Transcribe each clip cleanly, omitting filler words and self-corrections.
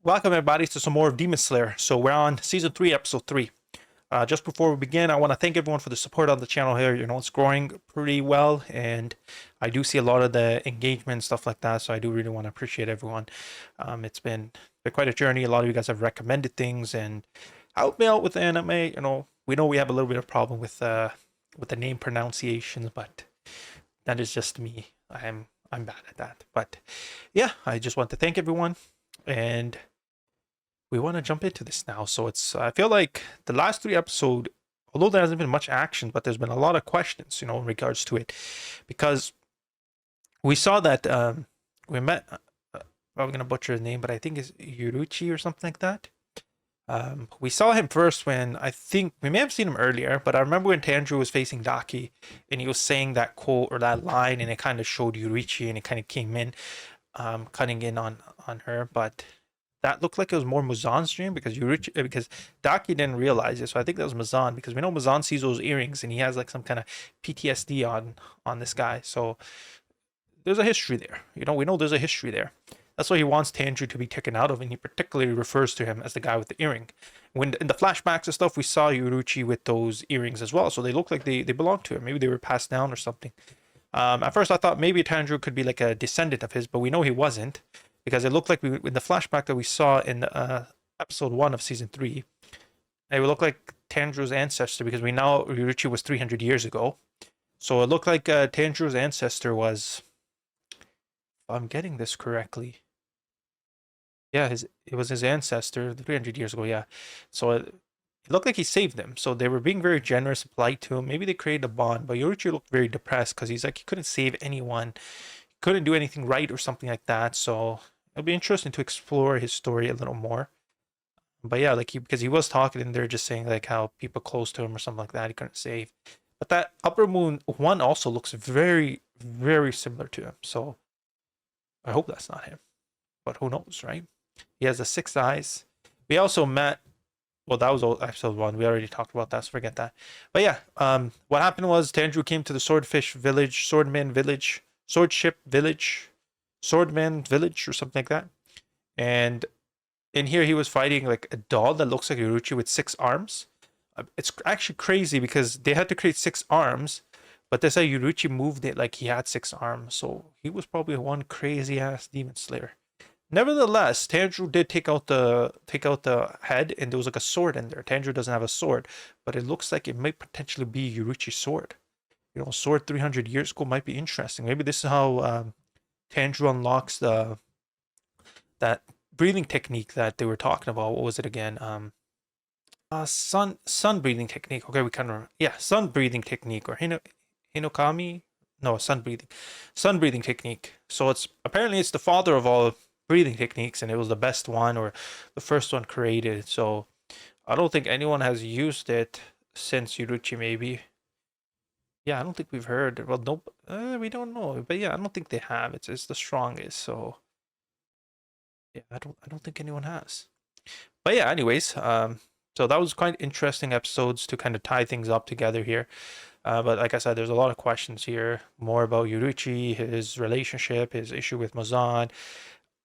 Welcome everybody to some more of Demon Slayer. So we're on season 3, episode 3. Just before we begin, I want to thank everyone for the support on the channel here. You know, it's growing pretty well, and I do see a lot of the engagement and stuff like that. So I do really want to appreciate everyone. It's been quite a journey. A lot of you guys have recommended things and helped me out with the anime. You know we have a little bit of problem with the name pronunciations, but that is just me. I'm bad at that. But yeah, I just want to thank everyone, and we want to jump into this now. So I feel like the last 3 episodes, although there hasn't been much action, but there's been a lot of questions, in regards to it, because we saw that we met. I'm gonna butcher his name, but I think it's Yuruchi or something like that. We saw him first when I think we may have seen him earlier, but I remember when Tanjiro was facing Daki and he was saying that quote or that line, and it kind of showed Yurichi and it kind of came in, cutting in on her, but that looked like it was more Muzan's dream because Daki didn't realize it. So I think that was Muzan, because we know Muzan sees those earrings and he has like some kind of PTSD on this guy. So there's a history there. We know there's a history there. That's why he wants Tanjiro to be taken out of, and he particularly refers to him as the guy with the earring. When in the flashbacks and stuff, we saw Yuruchi with those earrings as well, so they look like they belong to him. Maybe they were passed down or something. At first, I thought maybe Tanjiro could be like a descendant of his, but we know he wasn't, because it looked like in the flashback that we saw in episode 1 of season 3, it would look like Tanjiro's ancestor, because we know Yuruchi was 300 years ago. So it looked like Tanjiro's ancestor was, if I'm getting this correctly, yeah, it was his ancestor 300 years ago, yeah. So it looked like he saved them. So they were being very generous, polite to him. Maybe they created a bond, but Yoruchi looked very depressed because he's like, he couldn't save anyone, he couldn't do anything right or something like that. So it'll be interesting to explore his story a little more. But yeah, like because he was talking and they're just saying like how people close to him or something like that he couldn't save. But that Upper Moon one also looks very, very similar to him. So I hope that's not him. But who knows, right? He has the 6 eyes. We also met. Well, that was episode 1. We already talked about that, so forget that. But yeah, what happened was Tanjiro came to the Swordfish Village, Swordman Village, Swordship Village, Swordman Village, or something like that. And in here, he was fighting like a doll that looks like Yoruchi with 6 arms. It's actually crazy because they had to create 6 arms, but they say Yoruchi moved it like he had 6 arms. So he was probably one crazy ass demon slayer. Nevertheless, Tanjiro did take out the head, and there was like a sword in there. Tanjiro doesn't have a sword, but it looks like it might potentially be Yuruchi's sword. Sword 300 years ago might be interesting. Maybe this is how Tanjiro unlocks that breathing technique that they were talking about. What was it again? Sun breathing technique. Okay, we kind of, yeah, sun breathing technique, or Hinokami. No, sun breathing technique. So it's the father of all breathing techniques, and it was the best one, or the first one created. So I don't think anyone has used it since Yuruchi, maybe. Yeah, I don't think we've heard. Well, nope, we don't know. But yeah, I don't think they have. It's the strongest. So yeah, I don't think anyone has. But yeah, anyways, so that was quite interesting episodes to kind of tie things up together here. But like I said, there's a lot of questions here, more about Yuruchi, his relationship, his issue with Mozan.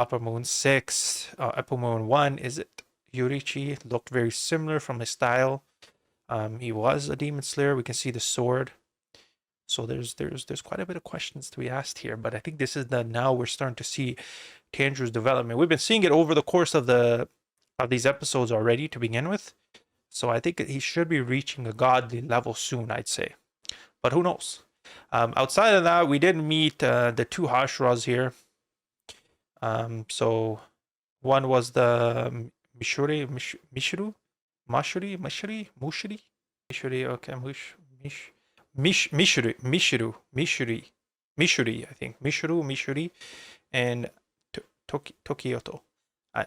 Upper Moon 6, Upper Moon 1, is it Yurichi? Looked very similar from his style. He was a demon slayer. We can see the sword. So there's quite a bit of questions to be asked here. But I think this is now we're starting to see Tanjiro's development. We've been seeing it over the course of these episodes already to begin with. So I think he should be reaching a godly level soon, I'd say. But who knows? Outside of that, we did meet the 2 Hashiras here. So one was the Mishuru, okay, Mishuri, I think, Mishuri, and Tokioto. I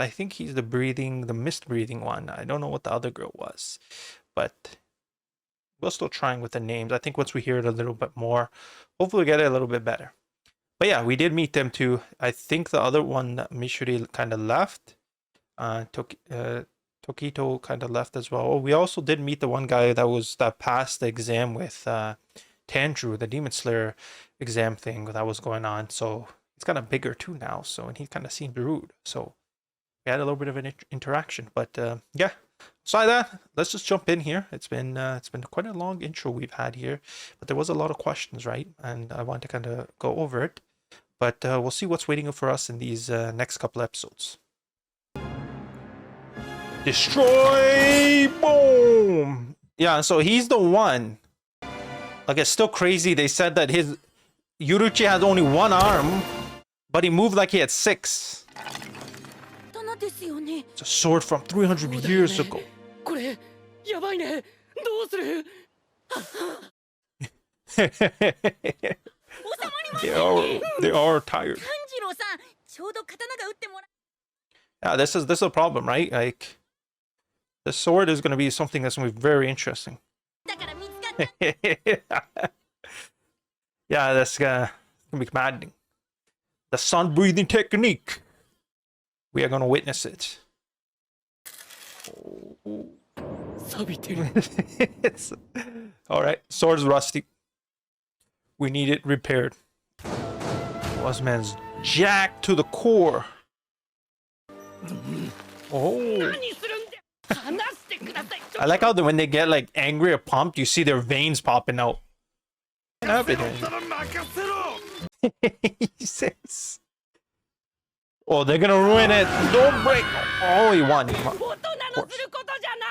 think he's the mist breathing one. I don't know what the other girl was, but we're still trying with the names. I think once we hear it a little bit more, hopefully we get it a little bit better. But yeah, we did meet them too. I think the other one, Mishuri, kind of left. Tokito kind of left as well. Oh, we also did meet the one guy that passed the exam with Tanjiro, the Demon Slayer exam thing that was going on. So he's kind of bigger too now. So, and he kind of seemed rude. So we had a little bit of an interaction. But yeah, aside that, let's just jump in here. It's been quite a long intro we've had here, but there was a lot of questions, right? And I want to kind of go over it. But we'll see what's waiting for us in these next couple episodes. Destroy! Boom! Yeah, so he's the one. Like, it's still crazy. They said that his Yuruchi has only one arm, but he moved like he had 6. It's a sword from 300 years ago. They are tired. Yeah, this is a problem, right? Like, the sword is going to be something that's going to be very interesting. Yeah, that's gonna be maddening. The sun breathing technique. We are gonna witness it. All right, sword's rusty. We need it repaired. This man's jacked to the core. Oh. I like how when they get like angry or pumped, you see their veins popping out. He says, "Oh, they're gonna ruin it! Don't break!" Oh, he won.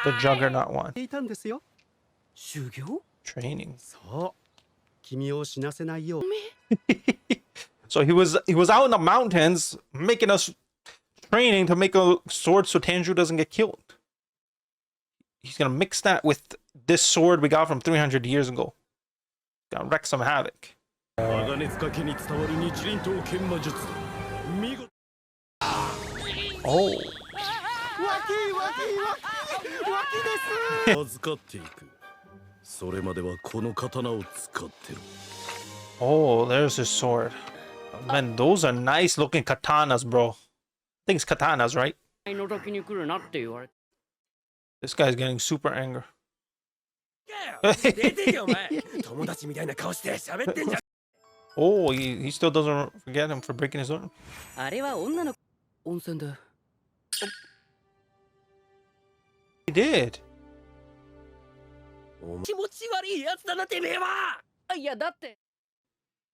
The Juggernaut won. Training. So he was out in the mountains making us training to make a sword so Tanjiro doesn't get killed. He's gonna mix that with this sword we got from 300 years ago. Gonna wreak some havoc. Oh. Oh, there's his sword. Man, those are nice looking katanas, bro. I think it's katanas, right? This guy's getting super angry. Oh, he still doesn't forget him for breaking his arm. He did.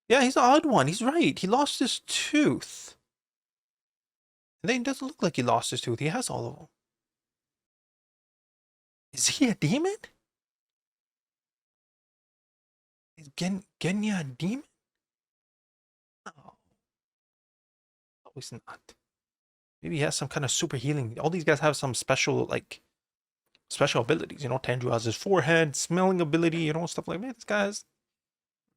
Yeah, he's the odd one. He's right. He lost his tooth. And then it doesn't look like he lost his tooth. He has all of them. Is he a demon? Is Genya a demon? No. No, he's not. Maybe he has some kind of super healing. All these guys have some special abilities. You know, Tanjiro has his forehead, smelling ability, you know, stuff like that. This guy has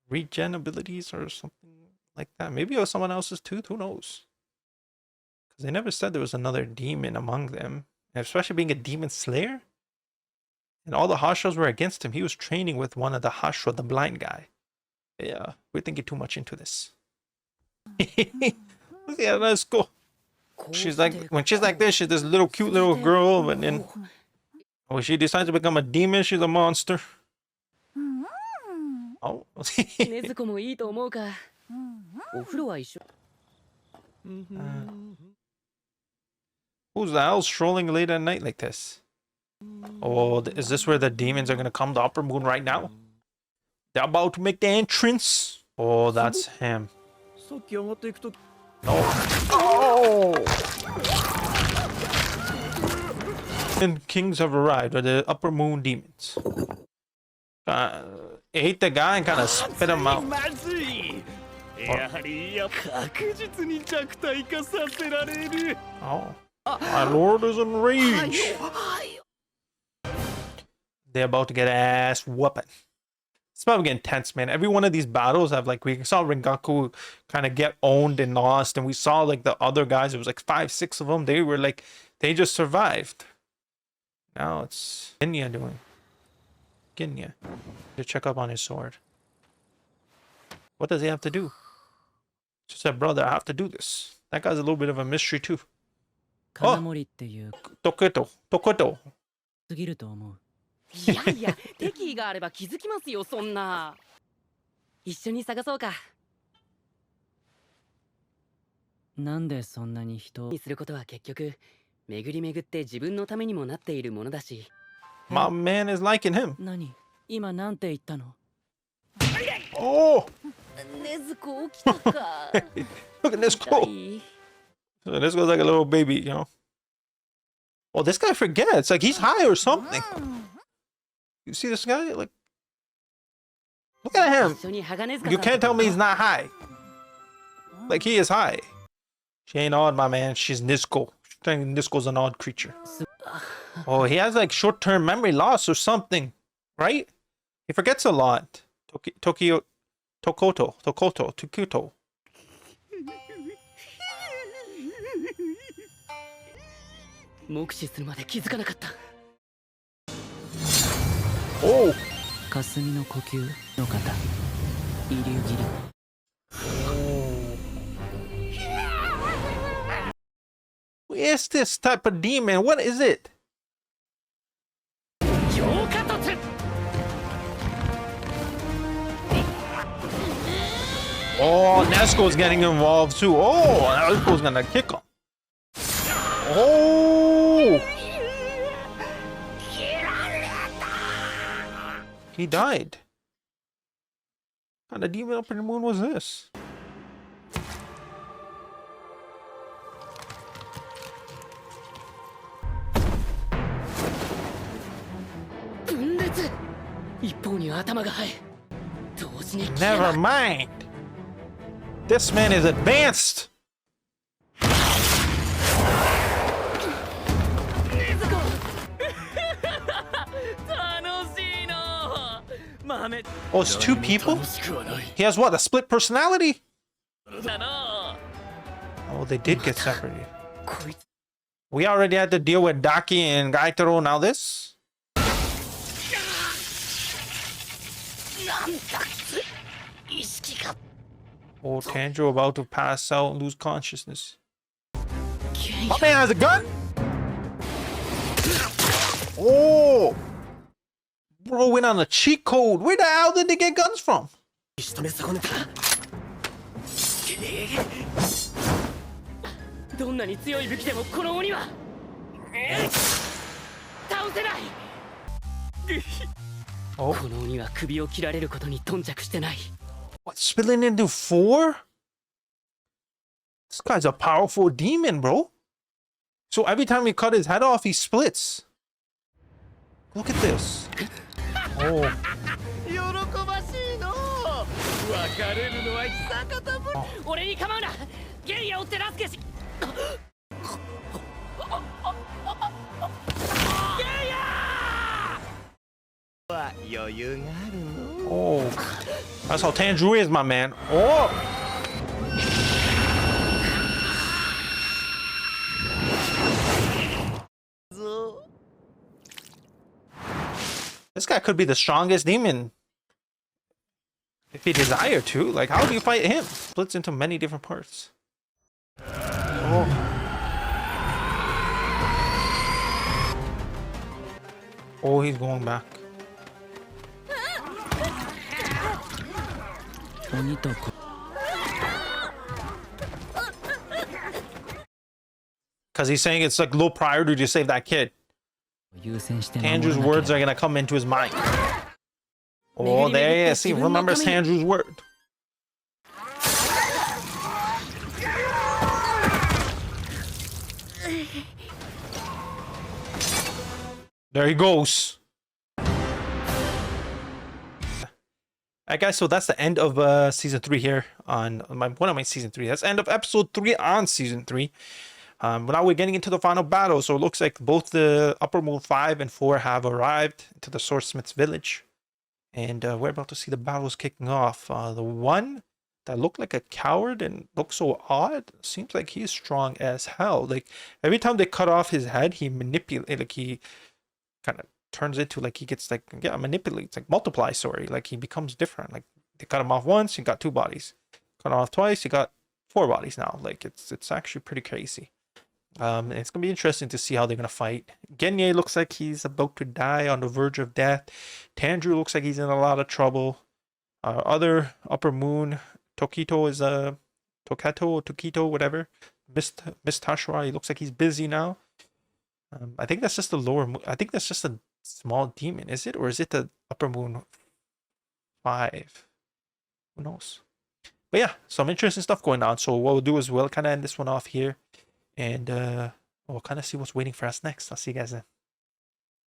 regen abilities or something like that. Maybe it was someone else's tooth. Who knows? Because they never said there was another demon among them. And especially being a demon slayer. And all the Hashras were against him. He was training with one of the Hashra, the blind guy. Yeah, we're thinking too much into this. Yeah, let's go. She's like, when she's like this, she's this little cute little girl, but then when she decides to become a demon, she's a monster. Oh. Who's the hell strolling late at night like this? Oh, is this where the demons are gonna come to Upper Moon right now? They're about to make the entrance. Oh, that's him. No. Oh! And kings have arrived, or the Upper Moon demons. Ate the guy and kind of spit him out. Oh. My lord is enraged. They're about to get ass whooping. It's probably getting tense, man. Every one of these battles have, like, we saw Rengaku kind of get owned and lost, and we saw like the other guys, it was like 5, 6 of them. They were like, they just survived. Now it's Genya doing. Genya. To check up on his sword. What does he have to do? Just said, brother, I have to do this. That guy's a little bit of a mystery too. Oh! Tokoto. いやいや、敵意があれば気づきますよ、そんな。一緒に探そうか。なんでそんなに人にすることは結局巡り巡って自分のためにもなっているものだし。 My man is liking him. 何今なんて言ったの Oh, ねずこ起きたか。 look at this 痛 girl. い。 So this goes like a little baby, you know. Oh, this guy forgets. Like he's high or something. You see this guy? Like, look at him. 一緒に鋼塚 You さん can't tell me he's not high. Like he is high. She ain't odd, my man. She's Nisko. She's thinking Nisko's an odd creature. Oh, he has like short-term memory loss or something, right? He forgets a lot. Tokoto. 目視するまで気づかなかった。 Oh, 霞の呼吸の方遺留切り who is this type of demon? What is it? 強化突。 Oh, Nesco's getting involved too. Oh, Nesco's gonna kick him. Oh! He died. What kind of demon up in the moon was this? Never mind. This man is advanced. Oh, it's two people? He has what, a split personality? Oh, they did get separated. We already had to deal with Daki and Gaitaro, now this? Oh, Tanjiro about to pass out and lose consciousness. My man has a gun? Oh! Bro went on a cheat code. Where the hell did they get guns from? どんなに強い武器でもこの鬼は倒せない。 Oh, この鬼は首を切られることに頓着してない。 what? Spilling into four? This guy's a powerful demon, bro. So every time we cut his head off, he splits. Look at this. Oh. 喜ばしいの。別れるのは久方ぶり。俺に構うな。ゲイヤを手助けし。ゲイヤは余裕があるの。 Oh. That's how Tanjiro is, my man. Oh! This guy could be the strongest demon. If he desired to. Like, how do you fight him? Splits into many different parts. Oh. Oh, he's going back. 鬼と子 Because he's saying it's like low priority to save that kid. 優先して守らなけ Andrew's れば words are gonna come into his mind. Oh, there he is. He remembers Andrew's word. There he goes. Alright guys, so that's the end of season 3 here on my season 3. That's the end of episode 3 on season 3. Now we're getting into the final battle, so it looks like both the Upper Moon 5 and 4 have arrived to the Swordsmith's village. And we're about to see the battles kicking off. The one that looked like a coward and looked so odd seems like he's strong as hell. Like every time they cut off his head, he manipulates, like he kind of turns into like he gets like, yeah, manipulates, like multiply, sorry. Like he becomes different. Like they cut him off once, he got 2 bodies. Cut him off twice, he got 4 bodies now. Like it's actually pretty crazy. It's gonna be interesting to see how they're gonna fight. Genye looks like he's about to die on the verge of death. Tanjiro looks like he's in a lot of trouble. Other Upper Moon, Tokito is Tokato or Tokito, whatever. Miss Tashura, he looks like he's busy now. I think that's just the lower moon. I think that's just a small demon, is it? Or is it the upper moon 5? Who knows? But yeah, some interesting stuff going on. So what we'll do is we'll kind of end this one off here. And we'll kind of see what's waiting for us next. I'll see you guys then.